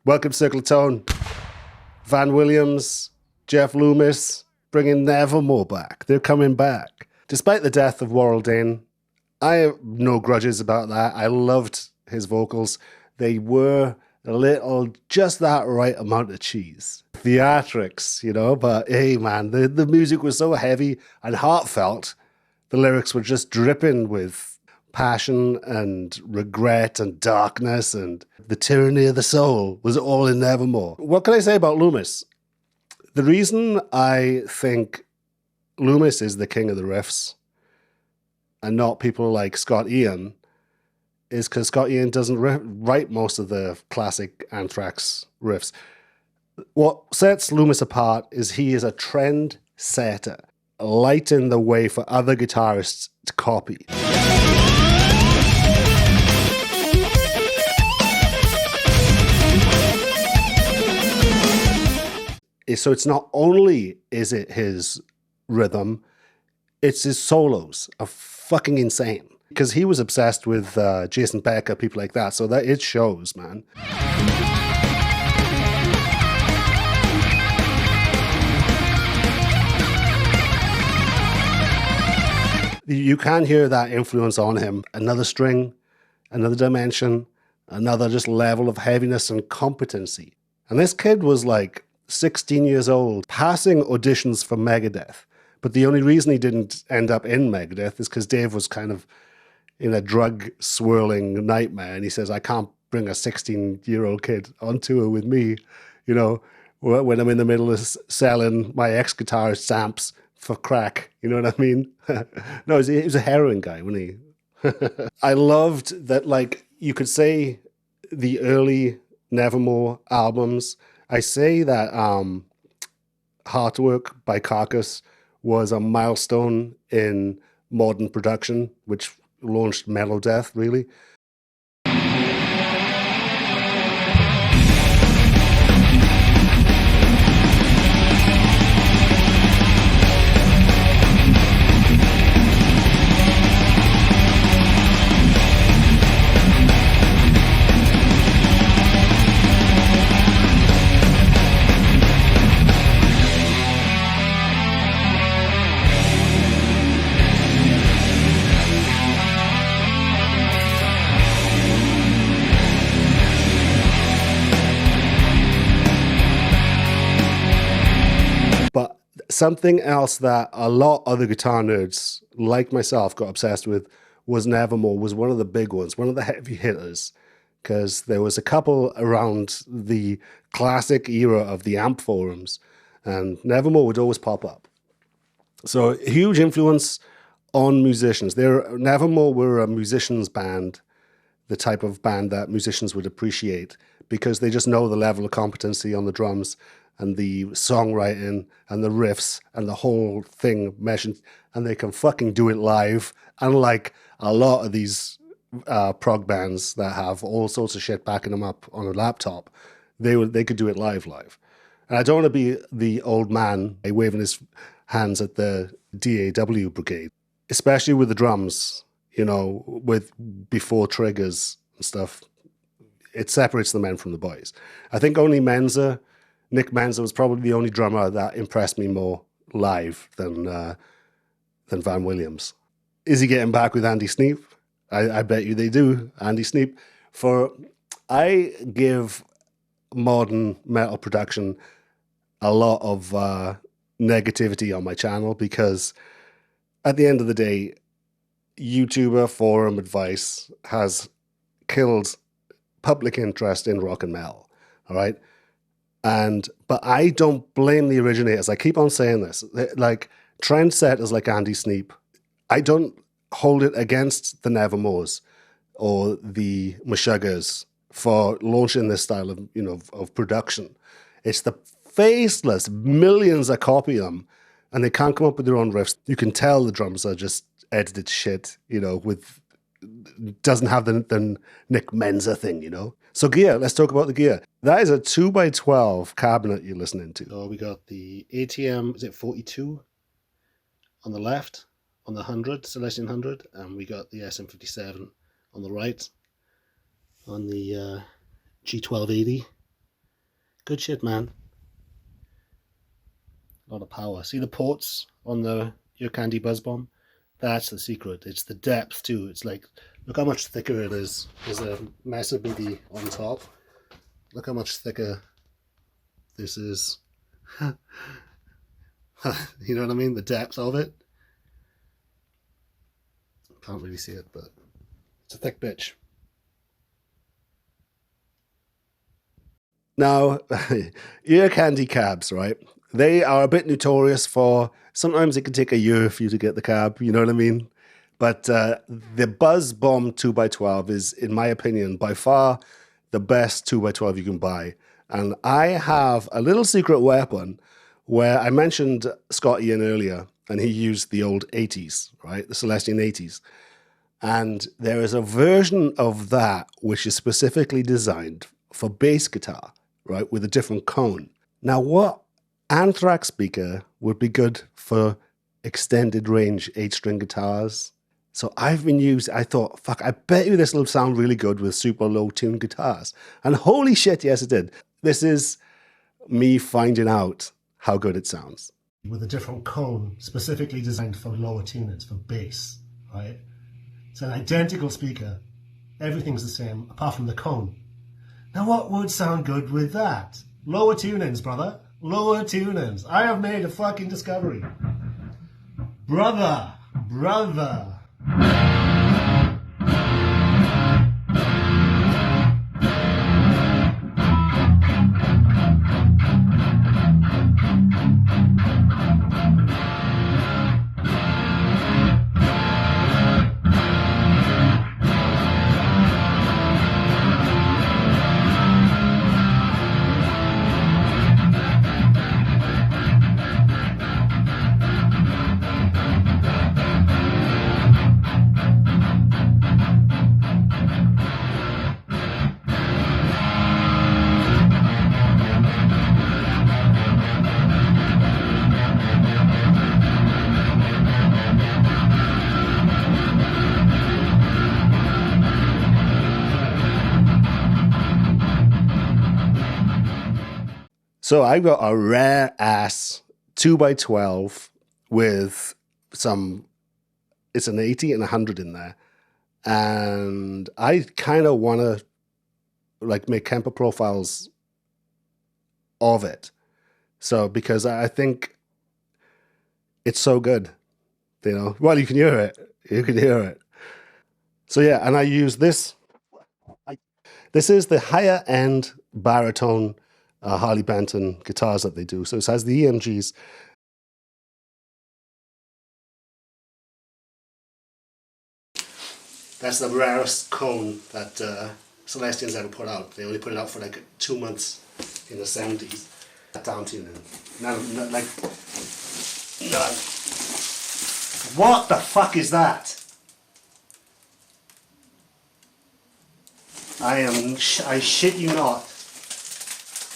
Welcome, Circle of Tone. Van Williams, Jeff Loomis, bringing Nevermore back. They're coming back. Despite the death of Warrell Dane, I have no grudges about that. I loved his vocals. They were a little, just that right amount of cheese. Theatrics, you know, but hey, man, the music was so heavy and heartfelt. The lyrics were just dripping with passion and regret and darkness, and the tyranny of the soul was all in Nevermore. What can I say about Loomis? The reason I think Loomis is the king of the riffs and not people like Scott Ian is because Scott Ian doesn't write most of the classic Anthrax riffs. What sets Loomis apart is he is a trend setter, lighting the way for other guitarists to copy. So it's not only is it his rhythm, it's his solos are fucking insane. Because he was obsessed with Jason Becker, people like that, so that it shows, man. You can hear that influence on him. Another string, another dimension, another just level of heaviness and competency. And this kid was like 16 years old, passing auditions for Megadeth. But the only reason he didn't end up in Megadeth is because Dave was kind of in a drug-swirling nightmare. And he says, I can't bring a 16-year-old kid on tour with me, you know, when I'm in the middle of selling my ex-guitarist amps for crack. You know what I mean? No, he was a heroin guy, wasn't he? I loved that, like, you could say the early Nevermore albums. I say that Heartwork by Carcass was a milestone in modern production, which launched Metal Death, really. Something else that a lot of other guitar nerds, like myself, got obsessed with was Nevermore, was one of the big ones, one of the heavy hitters, because there was a couple around the classic era of the amp forums, and Nevermore would always pop up. So huge influence on musicians. Nevermore were a musicians band, the type of band that musicians would appreciate, because they just know the level of competency on the drums and the songwriting and the riffs and the whole thing meshing, and they can fucking do it live. Unlike a lot of these prog bands that have all sorts of shit backing them up on a laptop, they could do it live. And I don't want to be the old man waving his hands at the DAW brigade, especially with the drums, you know, with before triggers and stuff. It separates the men from the boys. I think only Nick Menza was probably the only drummer that impressed me more live than Van Williams. Is he getting back with Andy Sneap? I bet you they do, Andy Sneap. I give modern metal production a lot of negativity on my channel because at the end of the day, YouTuber forum advice has killed public interest in rock and metal, all right? But I don't blame the originators. I keep on saying this. Like, trendsetters like Andy Sneap, I don't hold it against the Nevermores or the Meshuggahs for launching this style of, you know, of production. It's the faceless millions that copy them, and they can't come up with their own riffs. You can tell the drums are just edited shit, you know, doesn't have the Nick Menza thing, you know. So gear, let's talk about the gear. That is a 2x12 cabinet you're listening to. So we got the ATM, is it 42 on the left, on the 100, Celestion 100, and we got the SM57 on the right, on the G1280. Good shit, man. A lot of power. See the ports on the Ear Candy Buzz Bomb? That's the secret. It's the depth too. It's like, look how much thicker it is. There's a Mesa Boogie on top. Look how much thicker this is. You know what I mean? The depth of it. Can't really see it, but it's a thick bitch. Now, Ear Candy cabs, right? They are a bit notorious for, sometimes it can take a year for you to get the cab, you know what I mean? But the Buzz Bomb 2x12 is, in my opinion, by far the best 2x12 you can buy. And I have a little secret weapon where I mentioned Scott Ian earlier, and he used the old 80s, right? The Celestion 80s. And there is a version of that which is specifically designed for bass guitar, right? With a different cone. Now, what Anthrax speaker would be good for extended range 8-string guitars? So I've been using, I thought, fuck, I bet you this will sound really good with super low tuned guitars. And holy shit, yes, it did. This is me finding out how good it sounds. With a different cone, specifically designed for lower tunings, for bass, right? It's an identical speaker. Everything's the same, apart from the cone. Now what would sound good with that? Lower tunings, brother. Lower tunings. I have made a fucking discovery. Brother. So I got a rare ass 2x12 with some, it's an 80 and 100 in there. And I kind of want to like make Kemper profiles of it. So, because I think it's so good, you know, well, you can hear it. You can hear it. So yeah, and I use this. This is the higher end baritone Harley Benton guitars that they do. So it has the EMGs. That's the rarest cone that Celestions ever put out. They only put it out for like 2 months in the 70s. Down tuning. Now, like, what the fuck is that? I shit you not.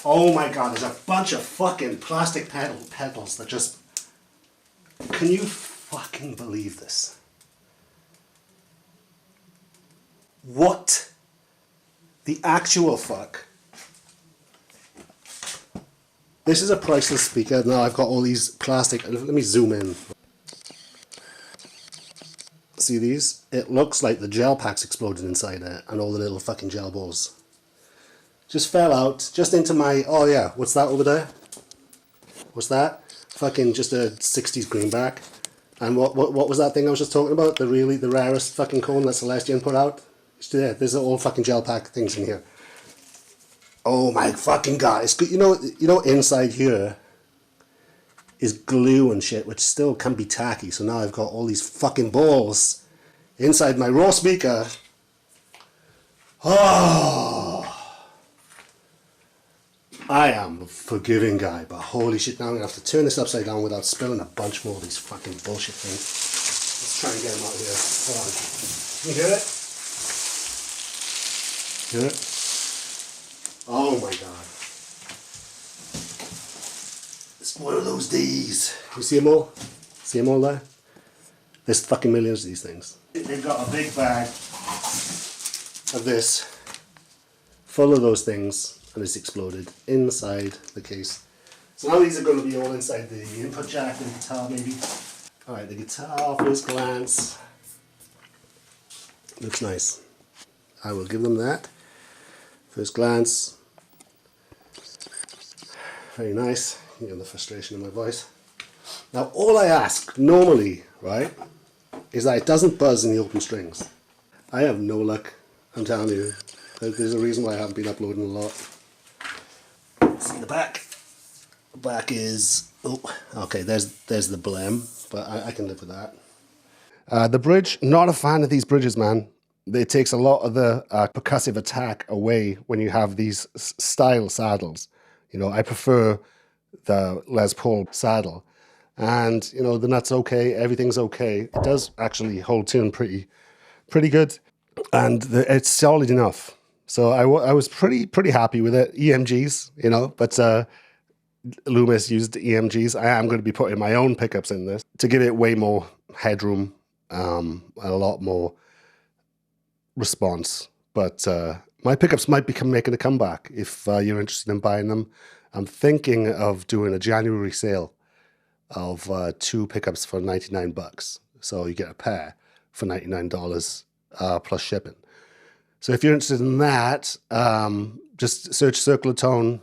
Oh my god, there's a bunch of fucking plastic pedals that just... Can you fucking believe this? What the actual fuck? This is a priceless speaker. Now I've got all these plastic... Let me zoom in. See these? It looks like the gel packs exploded inside it and all the little fucking gel balls. Just fell out, just into my, oh yeah, what's that over there? What's that? Fucking just a 60s greenback. And what was that thing I was just talking about? The rarest fucking cone that Celestion put out? Yeah, there's all fucking gel pack things in here. Oh my fucking god, it's good. You know inside here is glue and shit, which still can be tacky. So now I've got all these fucking balls inside my raw speaker. Oh, I am a forgiving guy, but holy shit, now I'm going to have to turn this upside down without spilling a bunch more of these fucking bullshit things. Let's try and get them out of here. Hold on. Can you hear it? Hear it? Oh my god. It's one of those days. You see them all? See them all there? There's fucking millions of these things. They've got a big bag of this, full of those things. and it's exploded inside the case. So now these are going to be all inside the input jack and the guitar maybe. Alright, the guitar, first glance, looks nice. I will give them that. First glance, very nice. You know the frustration in my voice. Now all I ask normally, right, is that it doesn't buzz in the open strings. I have no luck, I'm telling you. There's a reason why I haven't been uploading a lot. See the back. The back is, oh, okay, there's the blem, but I can live with that. The bridge, not a fan of these bridges, man. It takes a lot of the percussive attack away when you have these style saddles. You know, I prefer the Les Paul saddle. And, you know, the nut's okay, everything's okay. It does actually hold tune pretty good. And it's solid enough. So I was pretty happy with it. EMGs, you know, but Loomis used EMGs. I am going to be putting my own pickups in this to give it way more headroom, a lot more response. But my pickups might be making a comeback if you're interested in buying them. I'm thinking of doing a January sale of 2 pickups for 99 bucks. So you get a pair for $99 plus shipping. So if you're interested in that, just search Circular Tone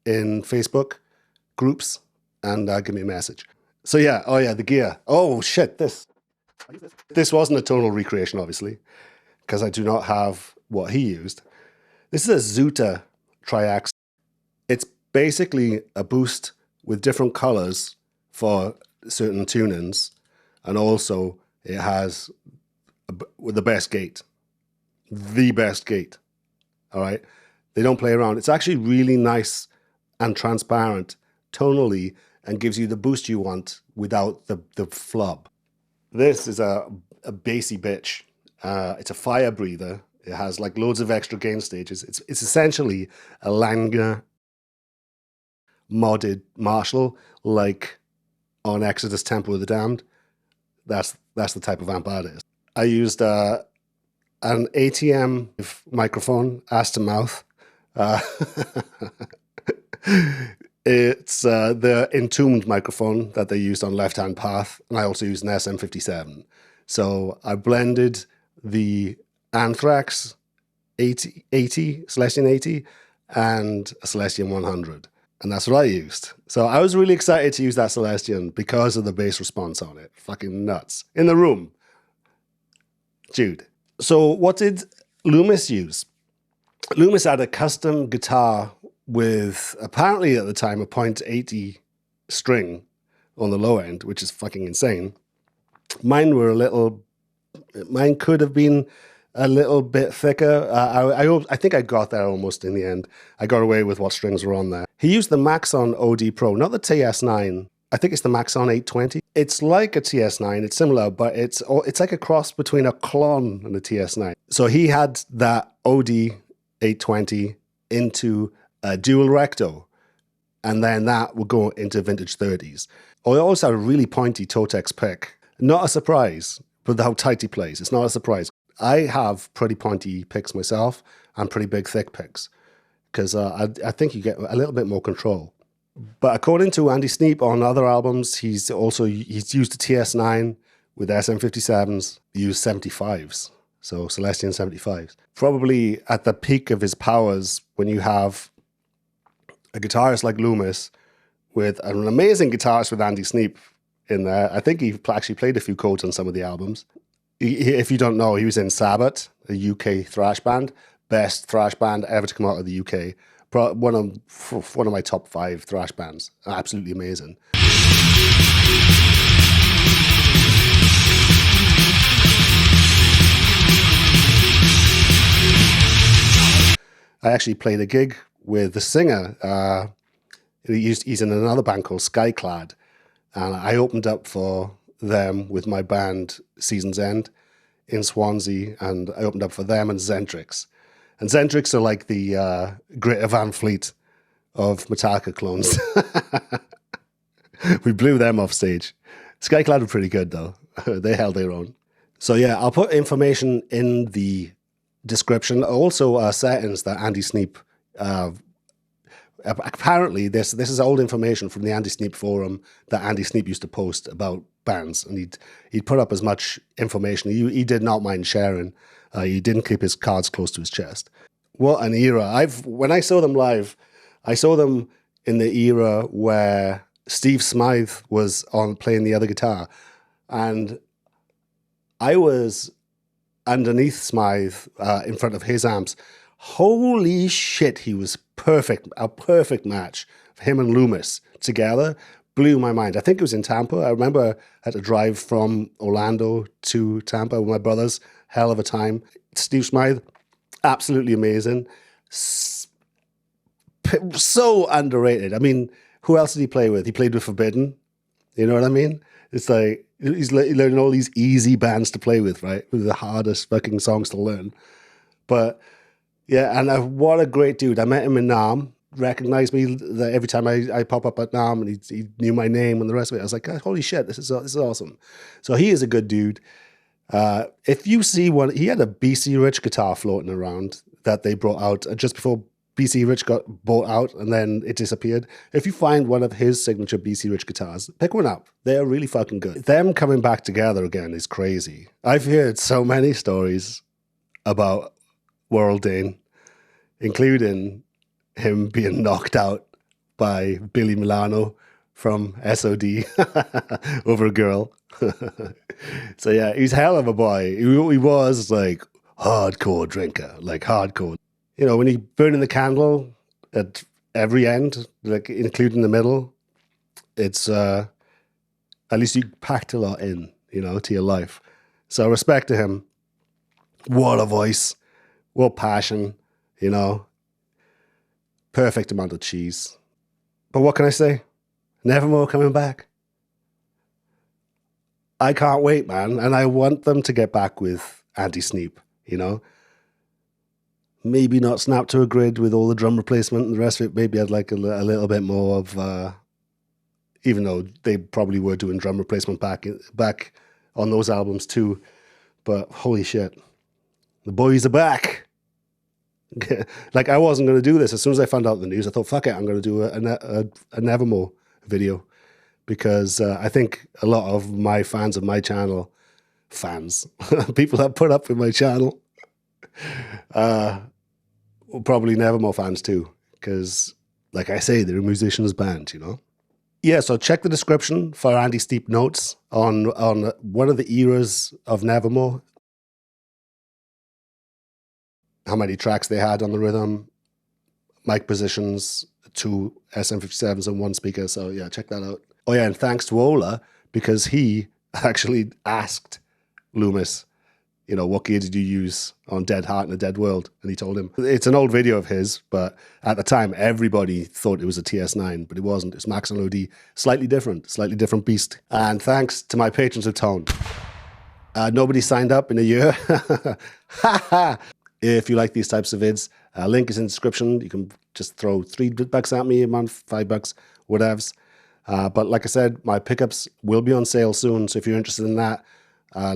in Facebook groups and give me a message. So yeah, oh yeah, the gear. Oh shit, this wasn't a tonal recreation, obviously, because I do not have what he used. This is a Zuta triax. It's basically a boost with different colors for certain tunings, and also it has the best gate. The best gate. All right? They don't play around. It's actually really nice and transparent tonally and gives you the boost you want without the flub. This is a bassy bitch. It's a fire breather. It has like loads of extra gain stages. It's essentially a Langer modded Marshall, like on Exodus Temple of the Damned. That's the type of amp that is. I used an ATM microphone, ass to mouth. It's the Entombed microphone that they used on Left Hand Path, and I also used an SM57. So I blended the Anthrax 80, Celestion 80, and a Celestion 100. And that's what I used. So I was really excited to use that Celestion because of the bass response on it. Fucking nuts. In the room. Dude. So what did Loomis use? Loomis had a custom guitar with, apparently at the time, a .80 string on the low end, which is fucking insane. Mine could have been a little bit thicker. I think I got there almost in the end. I got away with what strings were on there. He used the Maxon OD Pro, not the TS-9. I think it's the Maxon 820. It's like a TS-9. It's similar, but it's like a cross between a klon and a TS-9. So he had that OD 820 into a dual recto, and then that would go into vintage 30s. Oh, he also had a really pointy tortex pick. Not a surprise, but how tight he plays. It's not a surprise. I have pretty pointy picks myself and pretty big thick picks because I think you get a little bit more control. But according to Andy Sneap on other albums, he's used a TS-9 with SM57s, used 75s, so Celestion 75s. Probably at the peak of his powers when you have a guitarist like Loomis with an amazing guitarist with Andy Sneap in there. I think he actually played a few chords on some of the albums. If you don't know, he was in Sabbath, a UK thrash band, best thrash band ever to come out of the UK. One of my top 5 thrash bands. Absolutely amazing. I actually played a gig with the singer. He's in another band called Skyclad, and I opened up for them with my band Season's End in Swansea, and I opened up for them and Zentrix. And Zentrix are like the Greta Van Fleet of Metallica clones. We blew them off stage. Skyclad were pretty good though. They held their own. So yeah, I'll put information in the description. Also settings that Andy Sneap Apparently, this is old information from the Andy Sneap forum that Andy Sneap used to post about bands, and he'd put up as much information. He did not mind sharing. He didn't keep his cards close to his chest. What an era! When I saw them live, I saw them in the era where Steve Smythe was on playing the other guitar, and I was underneath Smythe in front of his amps. Holy shit, he was perfect, a perfect match. Him and Loomis together blew my mind. I think it was in Tampa. I remember I had to drive from Orlando to Tampa with my brothers. Hell of a time. Steve Smythe, absolutely amazing. So underrated. I mean, who else did he play with? He played with Forbidden. You know what I mean? It's like he's learning all these easy bands to play with, right? With the hardest fucking songs to learn. But yeah, and what a great dude. I met him in Nam, recognized me every time I pop up at Nam, and he knew my name and the rest of it. I was like, holy shit, this is awesome. So he is a good dude. If you see one, he had a BC Rich guitar floating around that they brought out just before BC Rich got bought out and then it disappeared. If you find one of his signature BC Rich guitars, pick one up. They're really fucking good. Them coming back together again is crazy. I've heard so many stories about World Dane, including him being knocked out by Billy Milano from SOD over a girl. So yeah, he's hell of a boy. He was like hardcore drinker, like hardcore. You know, when he burning the candle at every end, like including the middle, it's at least you packed a lot in, you know, to your life. So respect to him. What a voice, what passion, you know. Perfect amount of cheese. But what can I say? Nevermore coming back. I can't wait, man. And I want them to get back with Andy Sneap, you know. Maybe not snap to a grid with all the drum replacement and the rest of it. Maybe I'd like a little bit more of, even though they probably were doing drum replacement back on those albums too. But holy shit, the boys are back. Like, I wasn't going to do this. As soon as I found out the news, I thought, fuck it, I'm going to do a Nevermore video. Because I think a lot of my fans of my channel, people that put up with my channel, probably Nevermore fans too. Because, like I say, they're a musician's band, you know? Yeah, so check the description for Andy Sneap notes on one of the eras of Nevermore. How many tracks they had on the rhythm, mic positions, 2 SM57s and 1 speaker. So yeah, check that out. Oh yeah, and thanks to Ola, because he actually asked Loomis, you know, what gear did you use on Dead Heart in a Dead World? And he told him. It's an old video of his, but at the time, everybody thought it was a TS-9, but it wasn't. It's Maxon OD. Slightly different beast. And thanks to my patrons of Tone. Nobody signed up in a year. If you like these types of vids, link is in the description. You can just throw $3 at me a month, $5, whatevs. But like I said, my pickups will be on sale soon. So if you're interested in that,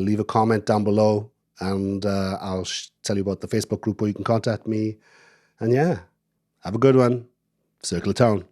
leave a comment down below and I'll tell you about the Facebook group where you can contact me. And yeah, have a good one. Circle of Tone.